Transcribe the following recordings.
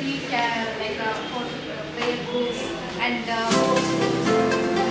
especially like for prayer groups and sports groups and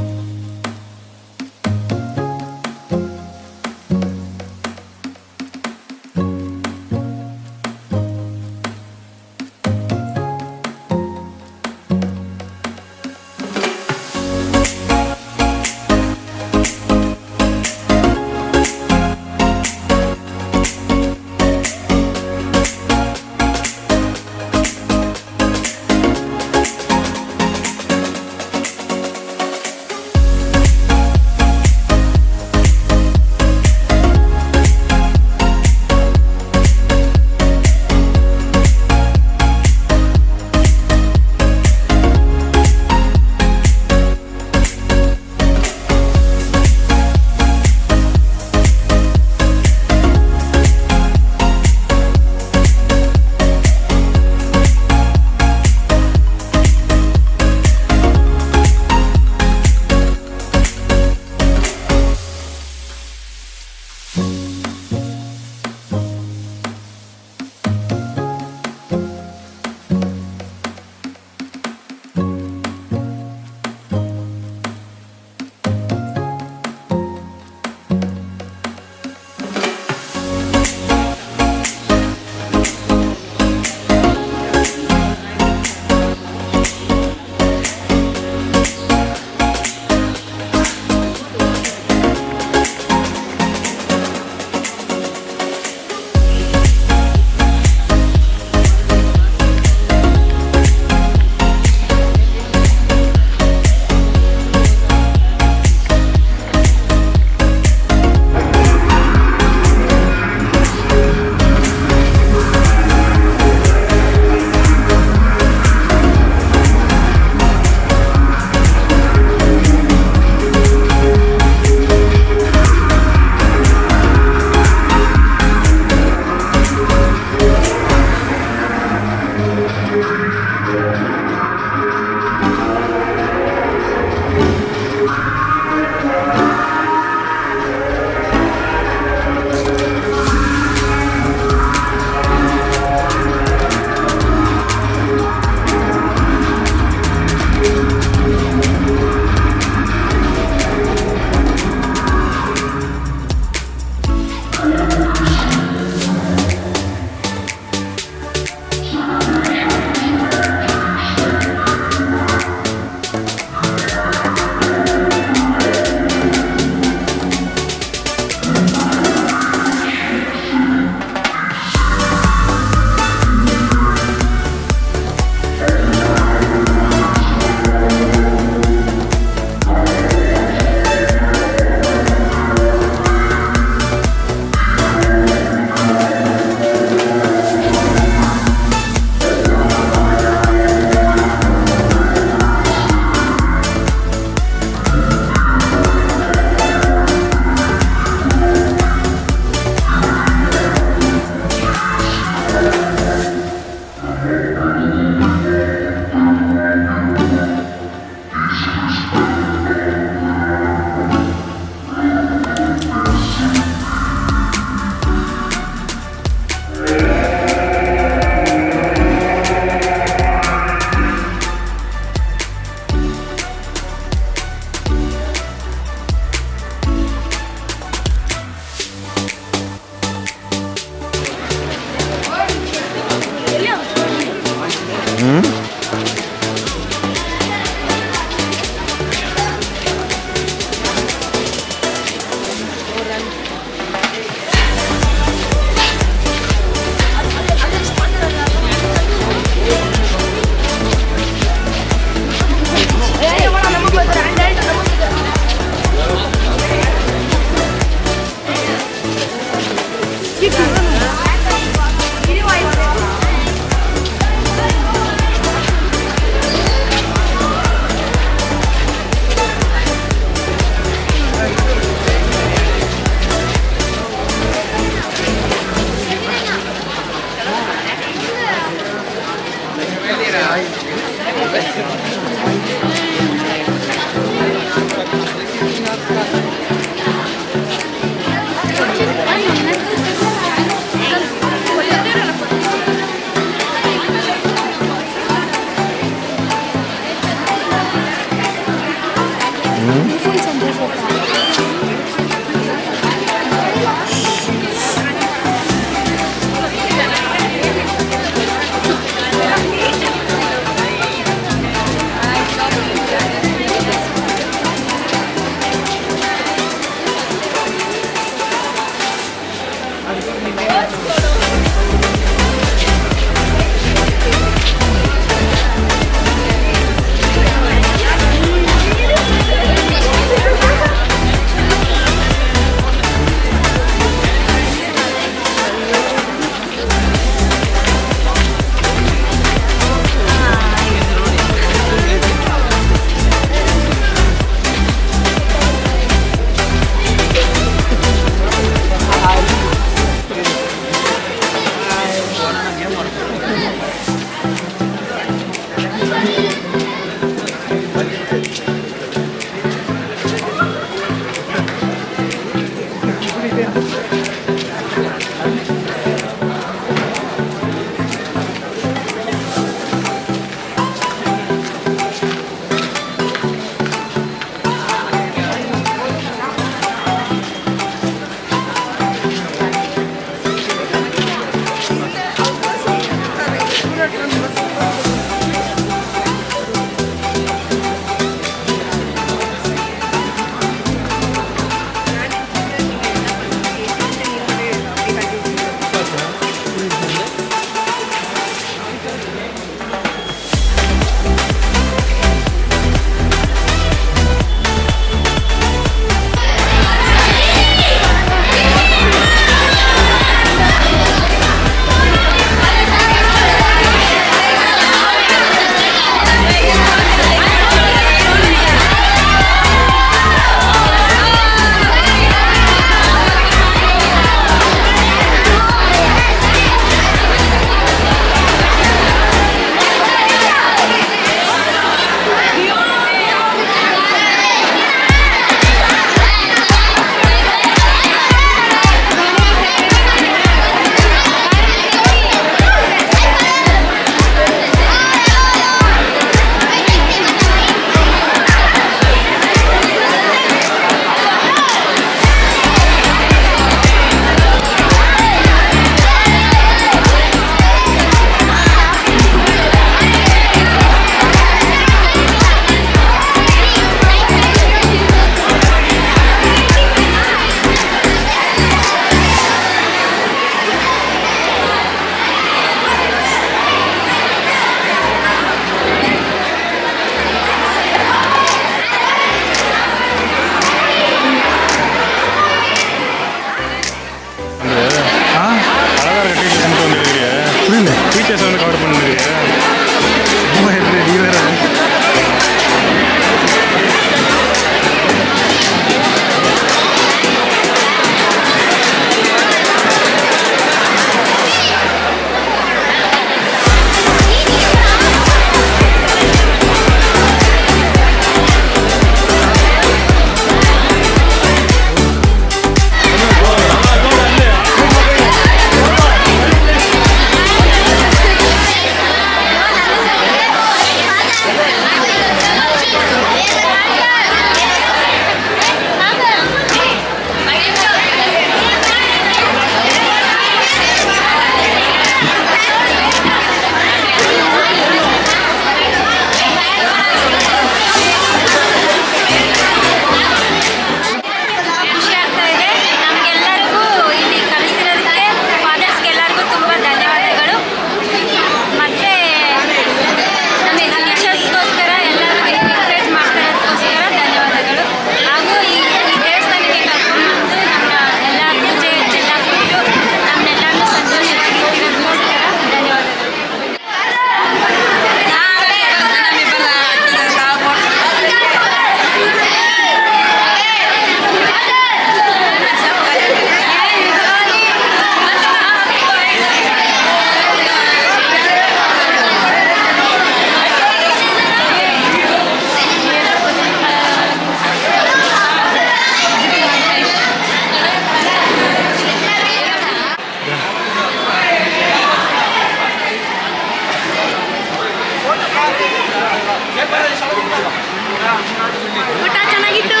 ಊಟ ಚೆನ್ನಾಗಿತ್ತು.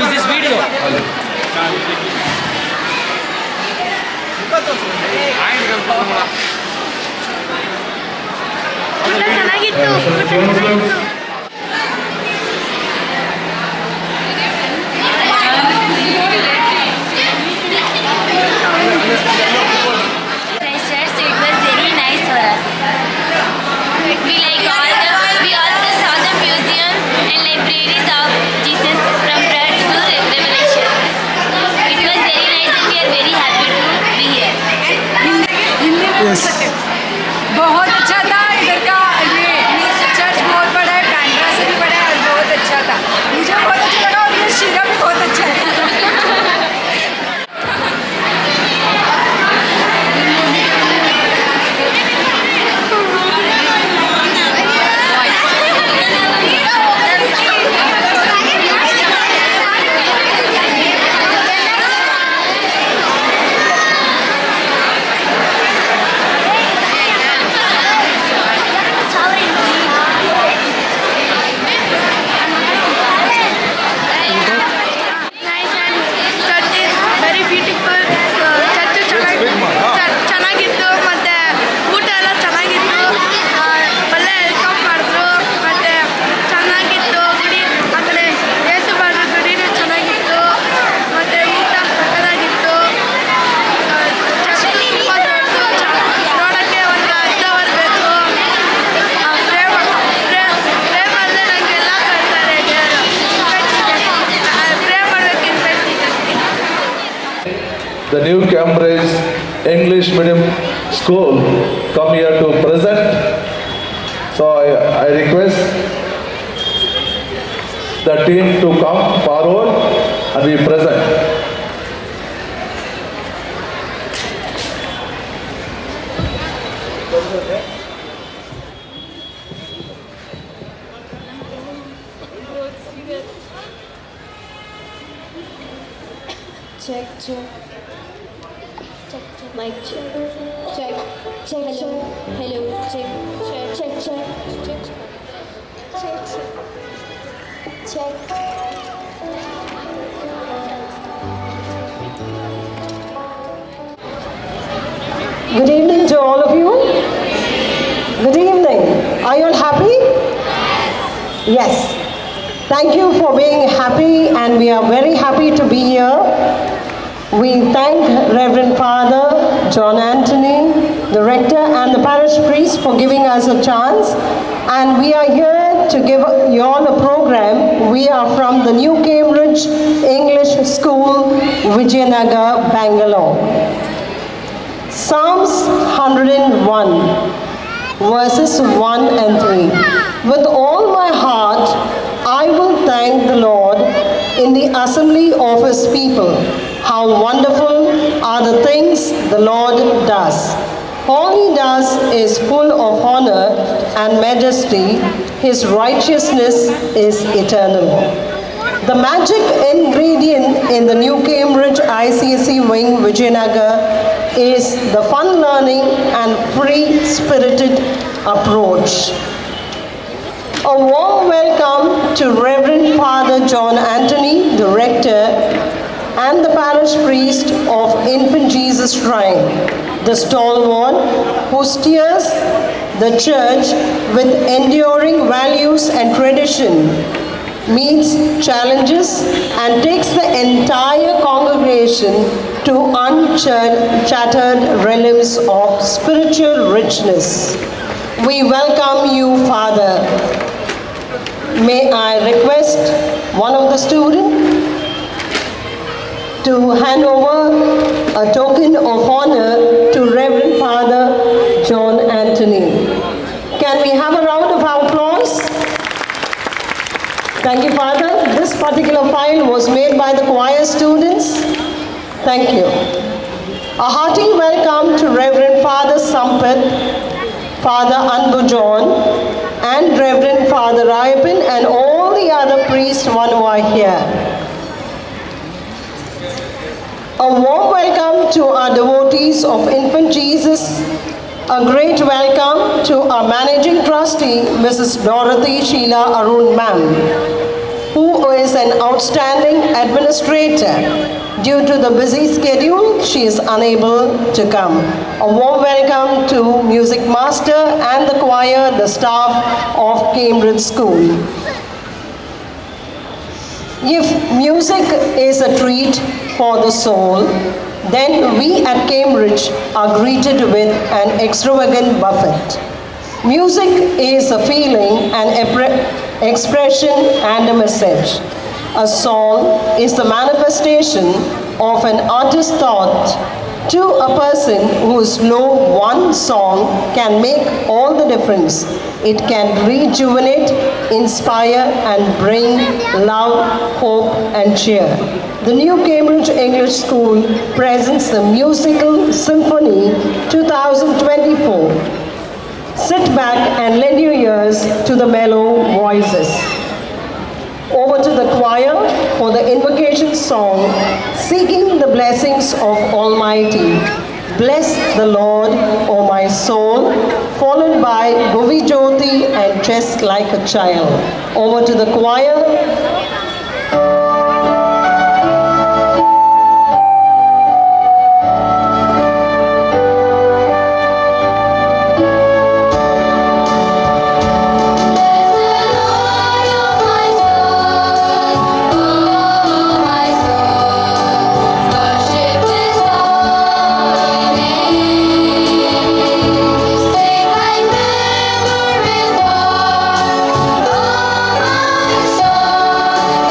Is this video? ಊಟ ಚೆನ್ನಾಗಿತ್ತು. Church, so it was very nice for us. We also saw the museums and libraries of Jesus from birth to Revelation. It was very nice and we are very happy to be here. Yes. बहुत अच्छा था इधर का ये church बहुत बड़ा है, बैंड्रा से भी बड़ा है और बहुत अच्छा था. मुझे बहुत अच्छा लगा और ये शीरा भी बहुत अच्छा है. Nice and church is very beautiful. Church ಚೆನ್ನಾಗಿತ್ತು ಮತ್ತೆ ಊಟ ಎಲ್ಲ ಚೆನ್ನಾಗಿತ್ತು. ಒಳ್ಳೆ ವೆಲ್ಕಮ್ ಮಾಡಿದ್ರು ಮತ್ತೆ ಚೆನ್ನಾಗಿತ್ತು ಗುಡಿ. ಆಮೇಲೆ ಯೇಸು ಬಾಬಾ ಗುಡಿನೂ ಚೆನ್ನಾಗಿತ್ತು ಮತ್ತೆ ಊಟ ಸಕ್ಕತ್ತಾಗಿತ್ತು. ಚರ್ಚ್ ತುಂಬ ದೊಡ್ಡದು. ನೋಡೋಕ್ಕೆ ಒಂದು ಅರ್ಧ ಬರಬೇಕು. ಪ್ರೇ ಮಾಡಿದ್ರೆ ನನಗೆಲ್ಲ ಕಳ್ತಾರೆ ದೇವರು. ಪ್ರೇ ಮಾಡಬೇಕು ಜಾಸ್ತಿ. The New Cambridge English Medium School come here to present. So I request the team to come forward and be present. Check, check. Check, check. Mic check. Check. Check. Hello. Hello. Check. Check. Check. Check. Check. Check. Check. Good evening to all of you. Good evening. Are you all happy? Yes. Thank you for being happy, and we are very happy to be here. We thank Reverend Father John Anthony, the rector and the parish priest for giving us a chance. And we are here to give you all a program. We are from the New Cambridge English School, Vijayanagar, Bangalore. Psalms 101, verses 1 and 3. With all my heart, I will thank the Lord in the assembly of his people. How wonderful are the things the Lord does. All he does is full of honor and majesty. His righteousness is eternal. The magic ingredient in the New Cambridge ICSE wing Vijayanagar is the fun learning and free-spirited approach. A warm welcome to Reverend Father John Anthony, the rector, and the parish priest of Infant Jesus Shrine, the stalwart who steers the church with enduring values and tradition, meets challenges and takes the entire congregation to uncharted realms of spiritual richness. We welcome you, Father. May I request one of the students to hand over a token of honor to Reverend Father John Anthony. Can we have a round of applause? Thank you, Father. This particular file was made by the choir students. Thank you. A hearty welcome to Reverend Father Sampath, Father Anbu John, and Reverend Father Rayappan and all the other priests who are here. A warm welcome to our devotees of Infant Jesus A great welcome to our Managing Trustee, Mrs. Dorothy Sheila Arun Ma'am, who is an outstanding administrator. Due to the busy schedule, she is unable to come. A warm welcome to Music Master and the choir, the staff of Cambridge School. If music is a treat for the soul, then we at Cambridge are greeted with an extravagant buffet. Music is a feeling, an expression, and a message. A song is the manifestation of an artist's thought. To a person whose know one song can make all the difference. It can rejuvenate, inspire, and bring love, hope, and cheer. The new Cambridge English School presents the Musical Symphony 2024. Sit back and lend your ears to the mellow voices. Over to the choir for the invocation song, Seeking the Blessings of Almighty. Bless the Lord, O my soul, followed by Govi Jyoti and Dressed Like a Child. Over to the choir. Sing like memories of all my soul.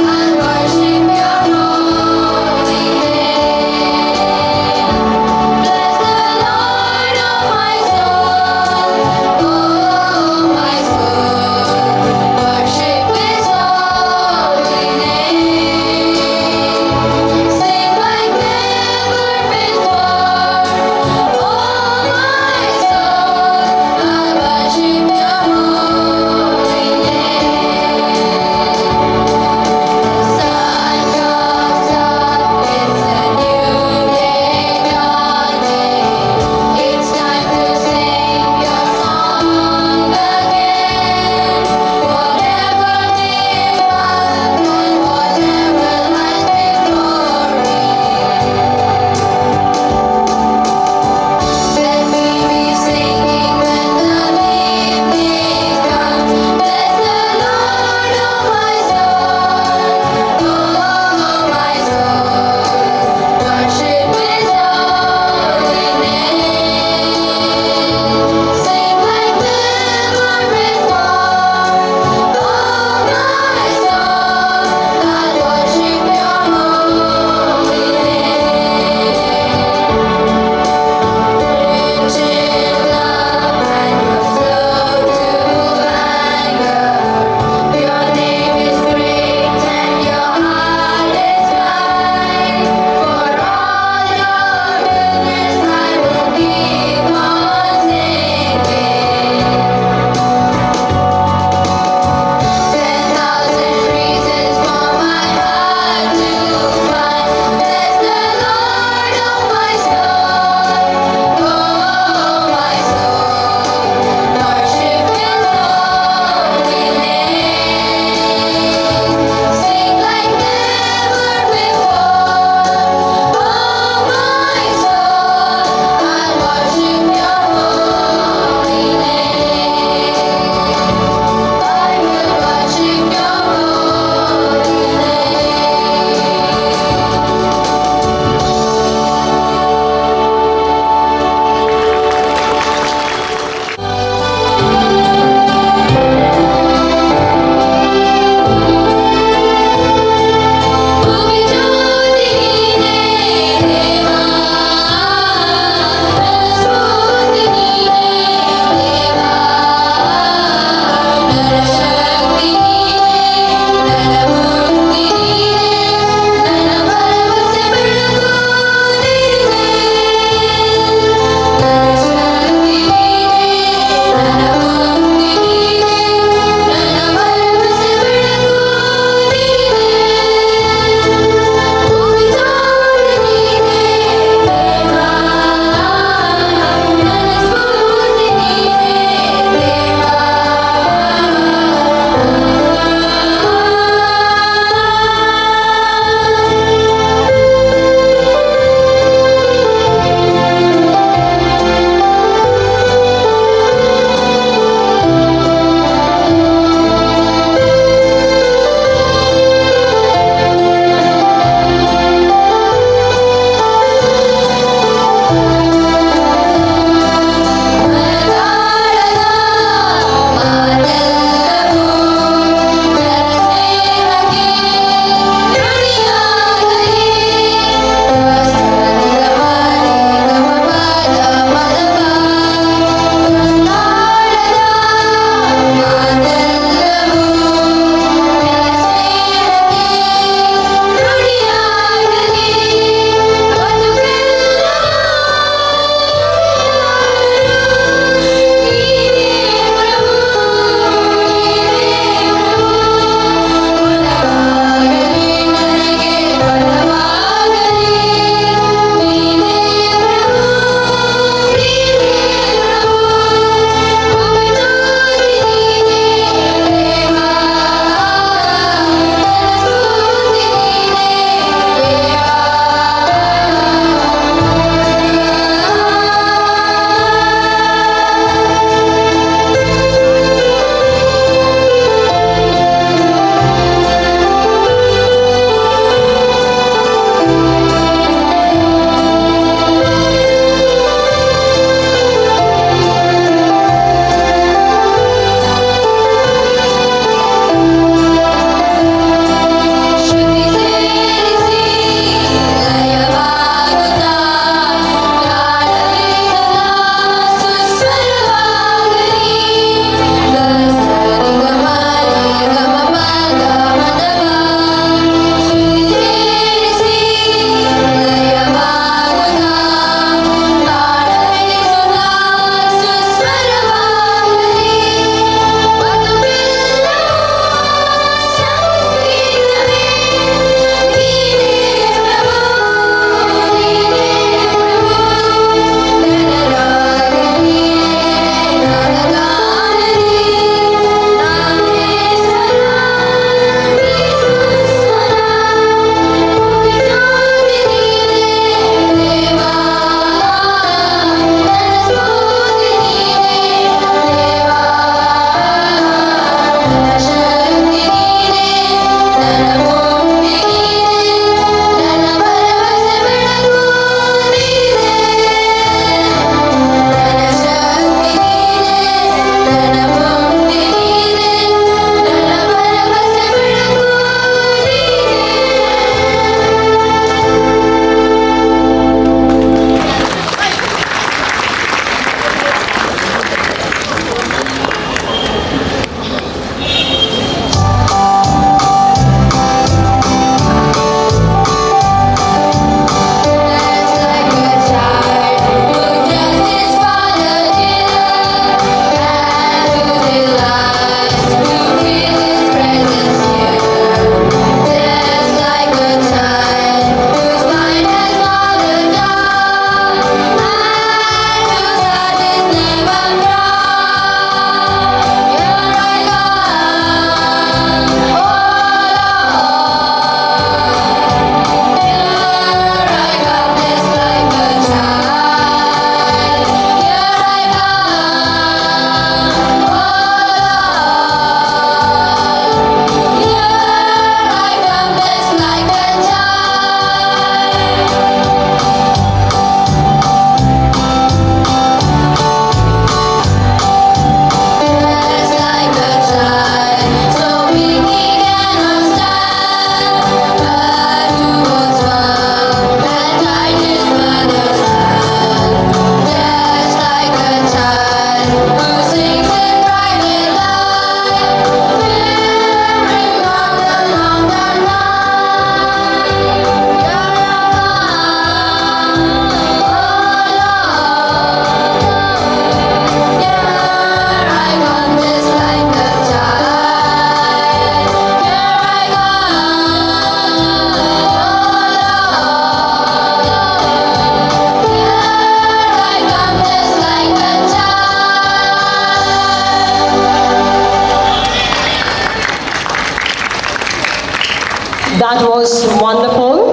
That was wonderful.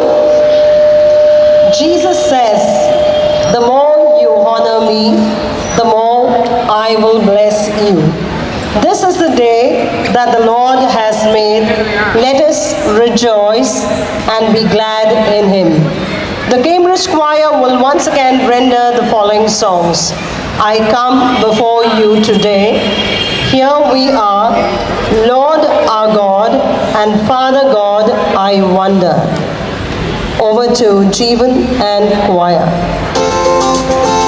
Jesus says, the more you honor me, the more I will bless you. This is the day that the Lord has made. Let us rejoice and be glad in him. The Cambridge Choir will once again render the following songs. I come before you today. Here we are, Lord our God and Father God, I wonder. Over to Jeevan and choir. For all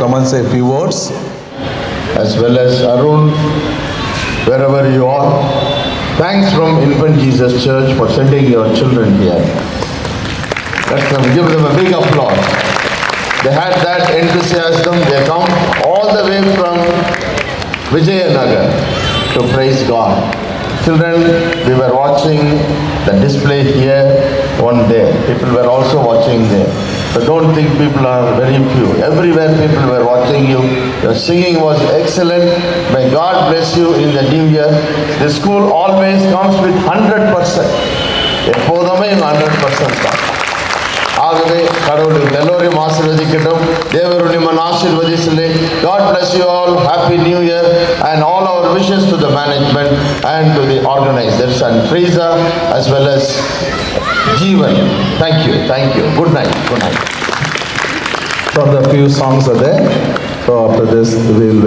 come and say a few words. As well as Arun, wherever you are. Thanks from Infant Jesus Church for sending your children here. Give them a big applause. They had that enthusiasm. They come all the way from Vijayanagar to praise God. Children, we were watching the display here one day. People were also watching there. So don't think people are very few. Everywhere people were watching you. Your singing was excellent. May God bless you in the new year. The school always comes with 100%. எப்போதுமே 100% தான். ஆகவே கடவுள் எல்லோரையும் ஆசீர்வதிக்கட்டும். தேவர் நிம்மன் ஆசீர்வதிசலே. God bless you all. Happy New Year and all our wishes to the management and to the organizers and Teresa as well as Jeevan. Thank you. Thank you. Good night. Good night. So the few songs are there. So after this we will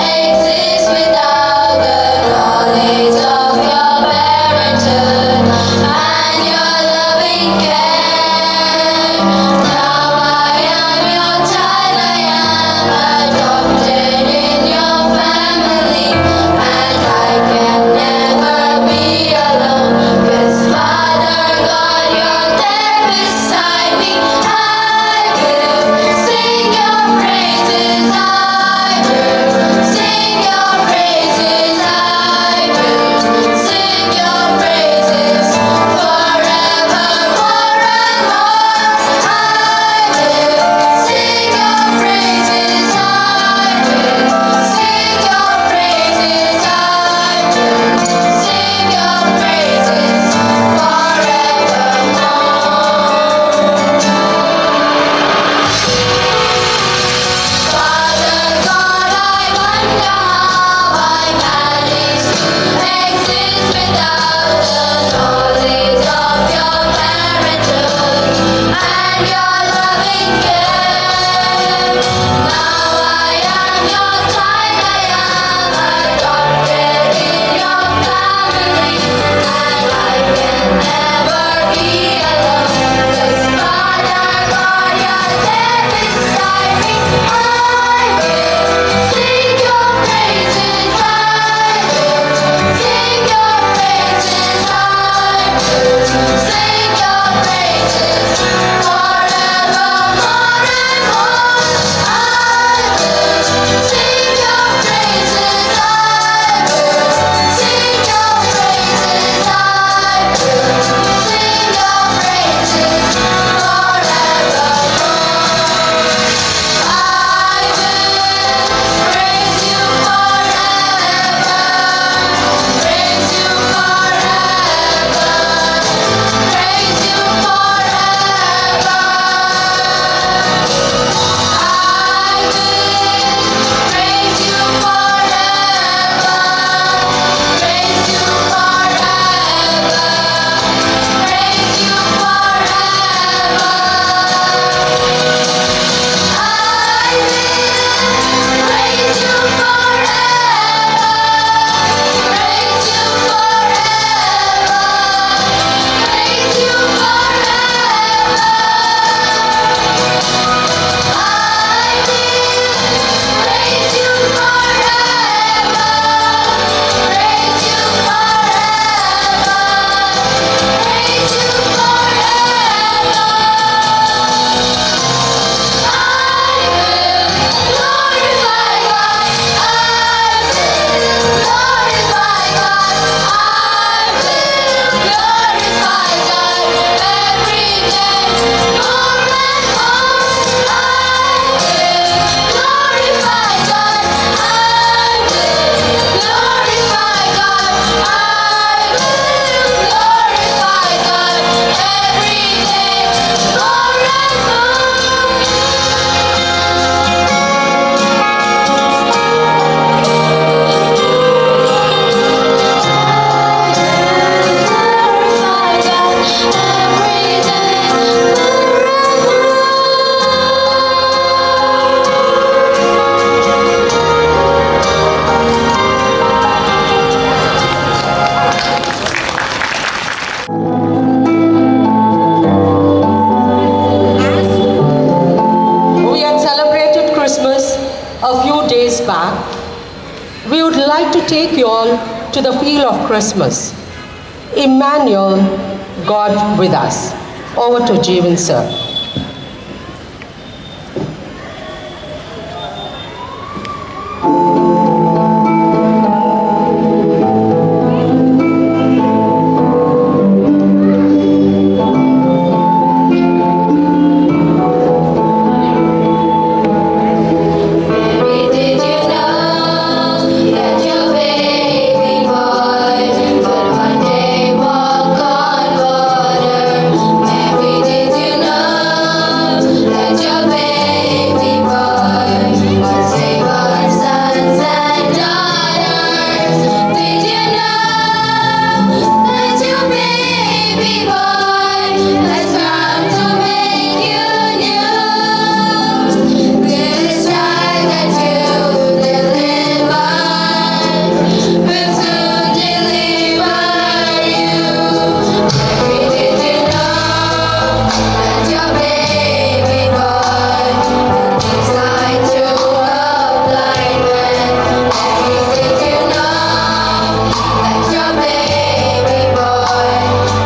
Exist without the knowledge of your parentage. to the feel of Christmas. Emmanuel, God with us. Over to Jeevan sir. Did you know that your baby boy would one day walk on water? Mary, did you know that your baby boy would save our sons and daughters? Did you know that your baby boy has come to make you new? This child that you deliver will soon deliver you. Mary, did you know that your baby boy will sight to a blind man? Mary, did you know that your baby boy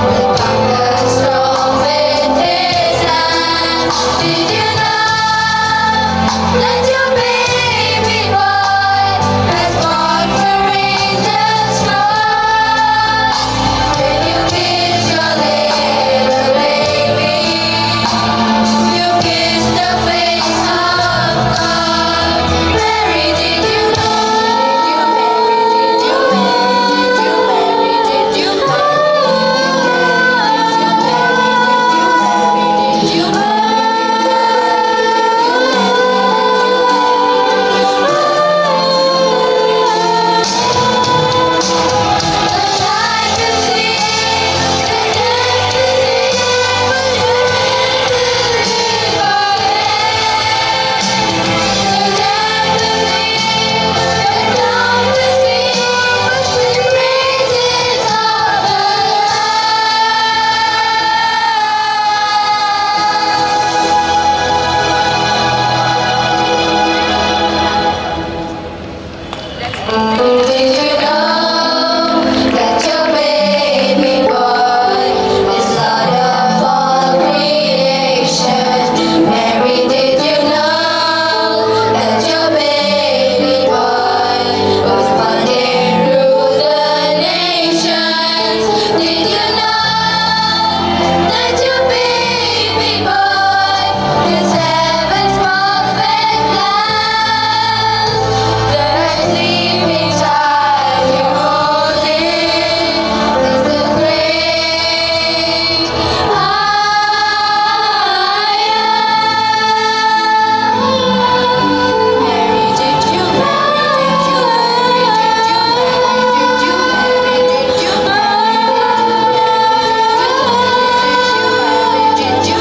will conquer strong with his hand? Did you know that your baby boy has fought courageous strong? When you kiss your little baby, you kiss the face of God. Mary, did you know? Did you, Mary, did you, Mary, did you, Mary, did you, Did you know that your baby boy is Lord of all creation? Mary, did you know that your baby boy was one day rule the nations? Did you know that your baby boy is heaven's perfect lamb? The sleeping child you're holding is the great I am. Mary, did you, Mary, did you, Mary, did you, Mary, did you, Mary, did you,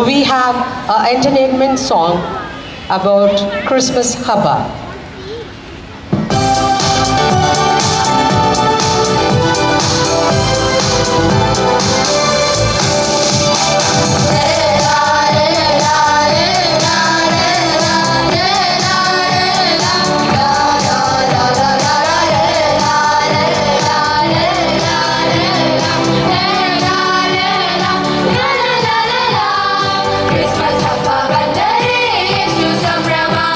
We have an entertainment song about Christmas Haba. Christmas haba bandari, Yesu samrama.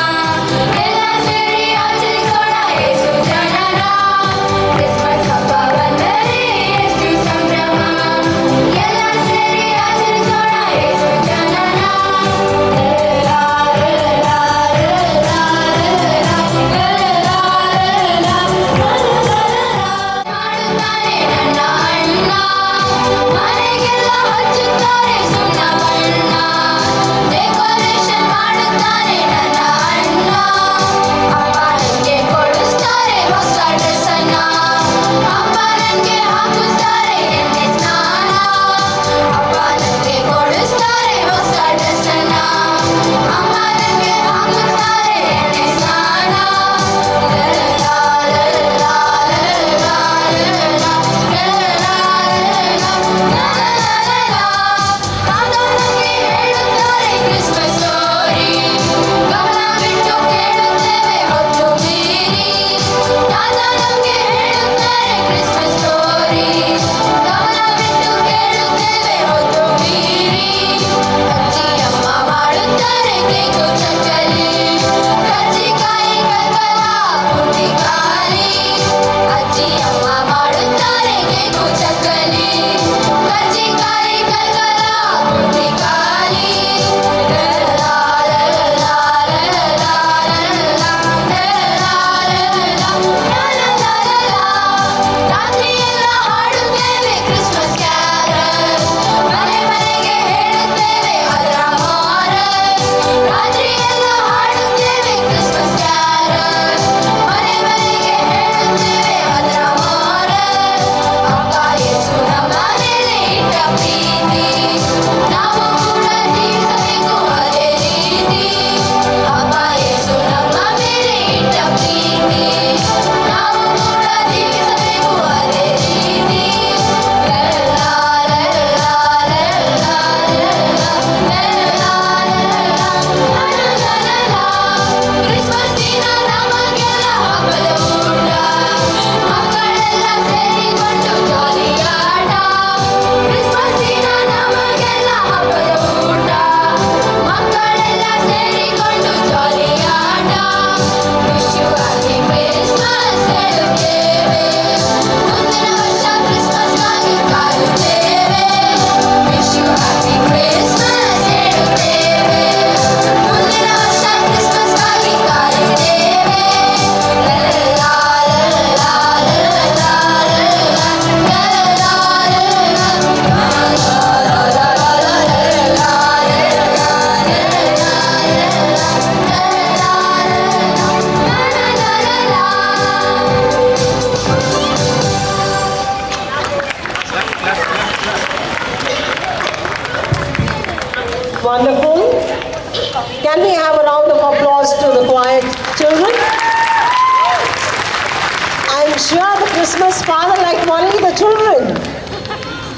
father like only the children,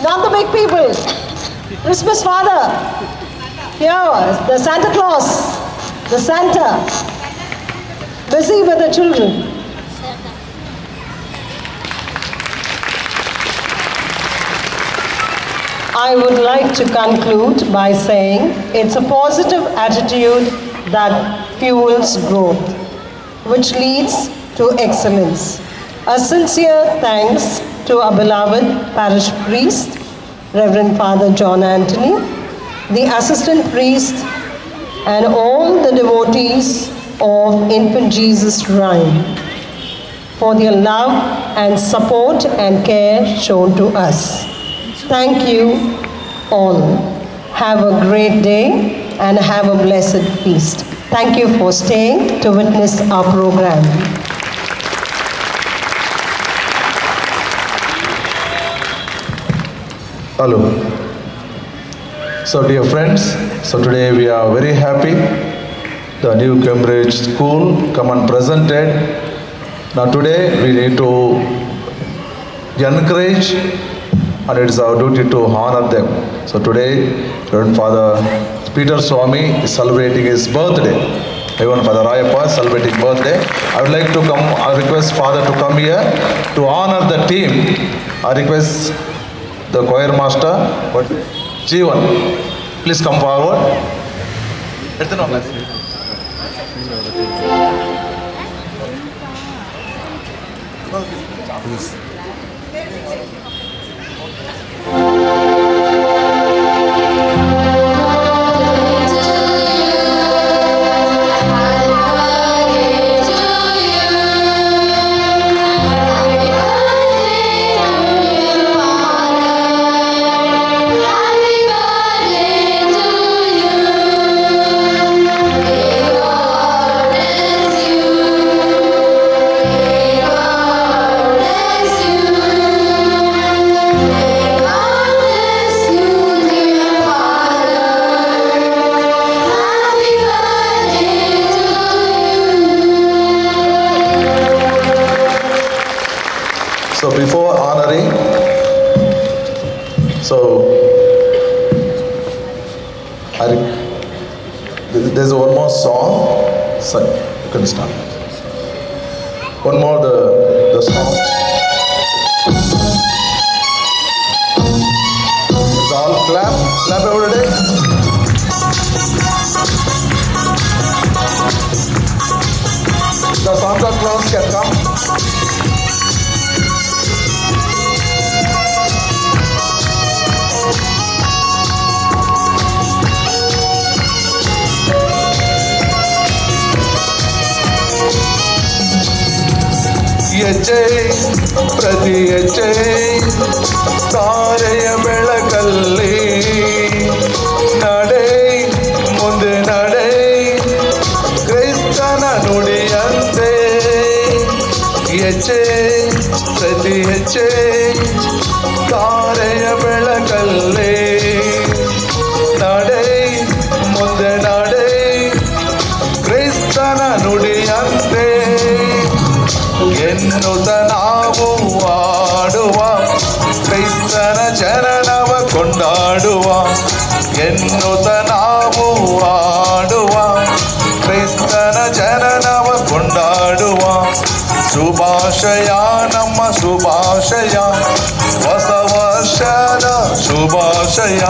not the big people. Christmas father. Here, the Santa Claus, the Santa, busy with the children. I would like to conclude by saying it's a positive attitude that fuels growth, which leads to excellence. A sincere thanks to our beloved parish priest, Reverend Father John Anthony, the assistant priest, and all the devotees of Infant Jesus Shrine for their love and support and care shown to us. Thank you all. Have a great day and have a blessed feast. Thank you for staying to witness our program. Hello. So dear friends, so today we are very happy. The new Cambridge school come and presented. Now today we need to encourage and it's our duty to honor them. So today, Reverend Father Peter Swami is celebrating his birthday. Reverend Father Rayappa is celebrating birthday. I would like to come, I request Father to come here to honor the team. I request the choir master, Jeevan, please come forward. So before honoring, there's one more song. So you can start. One more the song. It's all clap every day. The Santa Claus can come. ಹೆಜ್ಜೆ ಪ್ರತಿ ಹೆಜ್ಜೆ ತಾರೆಯ ಬೆಳಕಲ್ಲಿ ನಡೆ ಮುಂದೆ ನಡೆ ಕ್ರಿಸ್ತನ ನುಡಿಯಂತೆ ಹೆಜ್ಜೆ ಪ್ರತಿ ಹೆಜ್ಜೆ ತಾರೆಯ ಬೆಳಕಲ್ಲಿ ನಡೆ ಮುಂದೆ ನಡೆ ಕ್ರಿಸ್ತನ ನುಡಿಯಂತೆ ಎನ್ನುತ್ತ ನಾವು ಆಡುವ ಕ್ರೈಸ್ತನ ಜನನವ ಕೊಂಡಾಡುವ ಎನ್ನುತ್ತ ನಾವು ಆಡುವ ಕ್ರೈಸ್ತನ ಜನನವ ಕೊಂಡಾಡುವ ಶುಭಾಶಯ ನಮ್ಮ ಶುಭಾಶಯ ಹೊಸ ವರ್ಷದ ಶುಭಾಶಯ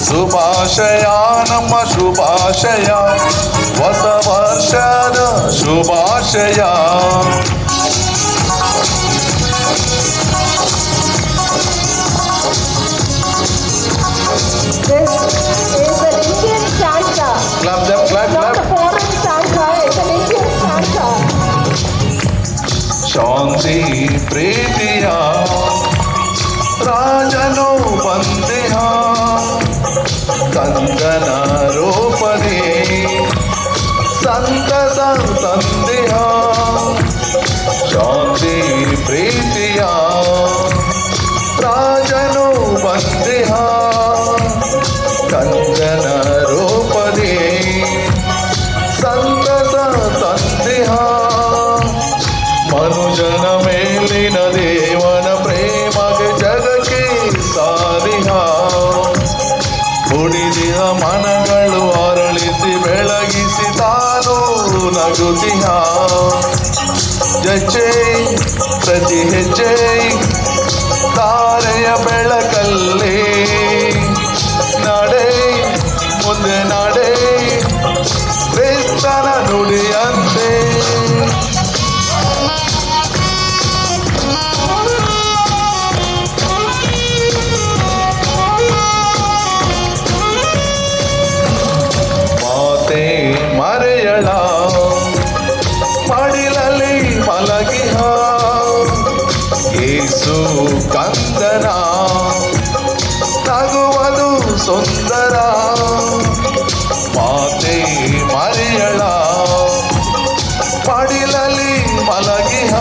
ಶುಭಾಶಯ ನಮ್ಮ ಶುಭಾಶಯ ಹೊಸ ವರ್ಷದ ಶುಭಾಶಯ This is an Indian Santa. Clap them, clap, Not clap. a foreign Santa, it's an Indian Santa. ಶಾಂತಿ ಪ್ರೀತಿಯ ರಾಜನು ಬಂದಿಹ ಕಂದನ ರೂಪದಿ ಸಂತಸ ತಂದಿಹ ಶಾಂತಿ ಪ್ರೀತಿಯ ರಾಜನು ಬಂದಿಹ ಕಂದನ ರೂಪದಿ ಸಂತಸ ತಂದಿಹ ಮನುಜನ ಮೇಲಿನ ದೇವನ ಸ್ತುತಿ ಜೈ ಪ್ರತಿ ಹೆಜ್ಜೆ ತಾರೆಯ ಬೆಳಕಲ್ಲಿ ನಡೆ ಮುಂದೆ ನಡೆ ಕ್ರಿಸ್ತನ ನುಡಿಯಂತೆ ಮಾತೆ ಮರೆಯಳ ಮಡಿಲಲ್ಲಿ ಮಲಗಿಹ ಯೇಸು ಕಂದನ ನಗುವುದು ಸುಂದರ ಮಾತೆ ಮರಿಯಳ ಮಡಿಲಲ್ಲಿ ಮಲಗಿಹ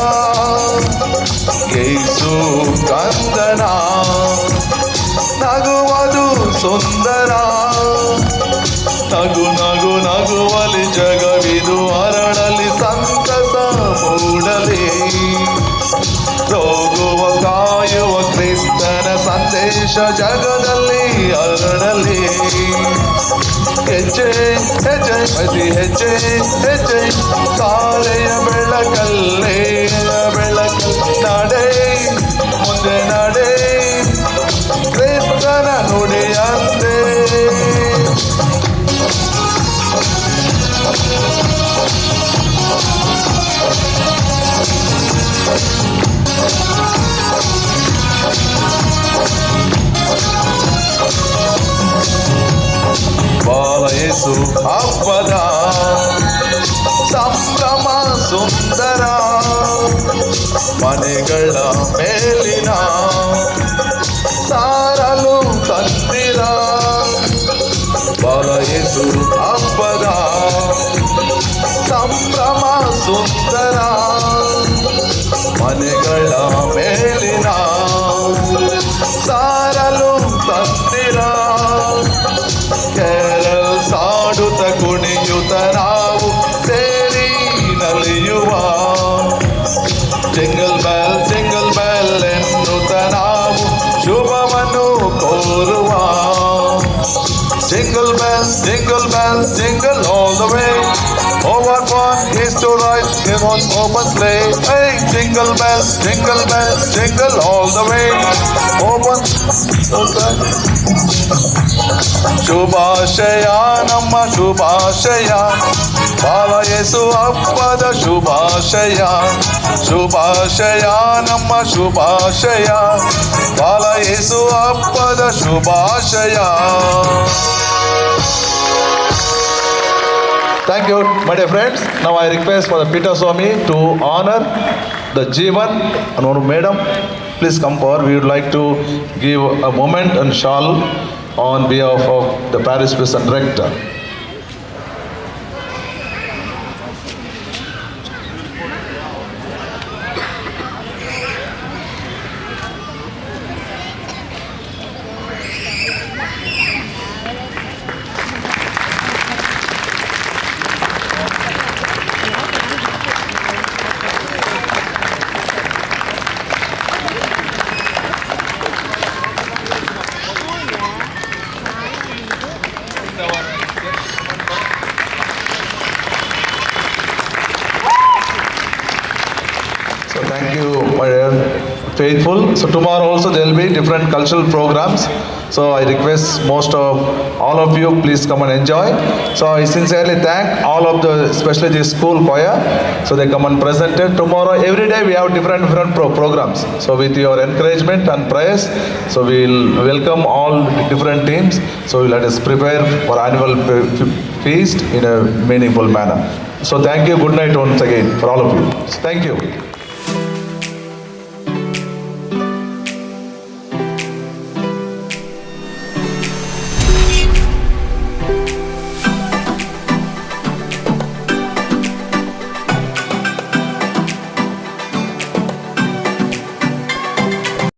ಯೇಸು ಕಂದನ ನಗುವುದು ಸುಂದರ ನಗು ನಗು ನಗುವಲಿ ಜಗವಿದು ಅರಳಲಿ ಸಂತಸ ಮೂಡಲಿ ಹೋಗುವ ಕಾಯುವ ಕ್ರಿಸ್ತನ ಸಂದೇಶ ಜಗದಲ್ಲಿ ಹರಡಲಿ ಹೆಜ್ಜೆ ಹೆಜ್ಜೆ ಪ್ರತಿ ಹೆಜ್ಜೆ ಹೆಜ್ಜೆ ಕಾಲೆಯ ಬೆಳಕಲ್ಲೇ ಬೆಳಕಲ್ಲಿ ನಡೆ ಮುಂದೆ ನಡೆ ಕ್ರಿಸ್ತನ ನುಡಿಯಂತೆ ಬಾಲಯೇಸು ಹಬ್ಬದ ಸಂಭ್ರಮ ಸುಂದರ ಮನೆಗಳ ಮೇಲಿನ ಸಾರಲು ತಂದಿರ ಬಾಲಯೇಸು ಹಬ್ಬದ ಸಂಭ್ರಮ ಸುಂದರ ಮನೆಗಳ ಮೇಲಿನ ಸಾರಲು ತಂದಿರ ಕೇರಲ್ ಸಾಡುತ್ತ ಕುಣಿಯುತ್ತ ನಾವು ಸೇರಿ ನಲಿಯುವ ಜಿಂಗಲ್ ಬೆಲ್ ಎನ್ನುತ್ತ ನಾವು ಶುಭವನ್ನು ಕೋರುವ jingle bell jingle all the way over one is to right in one open sleigh hey jingle bells jingle all the way open ಶುಭಾಶಯ ನಮ್ಮ ಶುಭಾಶಯ ಬಾಲಯೇಸು ಹಬ್ಬದ ಶುಭಾಶಯ ಶುಭಾಶಯ ನಮ್ಮ ಶುಭಾಶಯ ಬಾಲಯೇಸು ಹಬ್ಬದ ಶುಭಾಶಯ. Thank you, my dear friends. Now I request for the Peter Swami to honor the Jeevan and our madam. Please come forward. We would like to give a moment and shawl on behalf of the parish priest and rector. Thank you, my dear faithful. So tomorrow also there will be different cultural programs. So I request most of all of you, please come and enjoy. So I sincerely thank all of the, especially the school choir. So they come and present it. Tomorrow, every day we have different programs. So with your encouragement and prayers, so we'll welcome all different teams. So let us prepare for annual feast in a meaningful manner. So thank you. Good night once again for all of you. Thank you.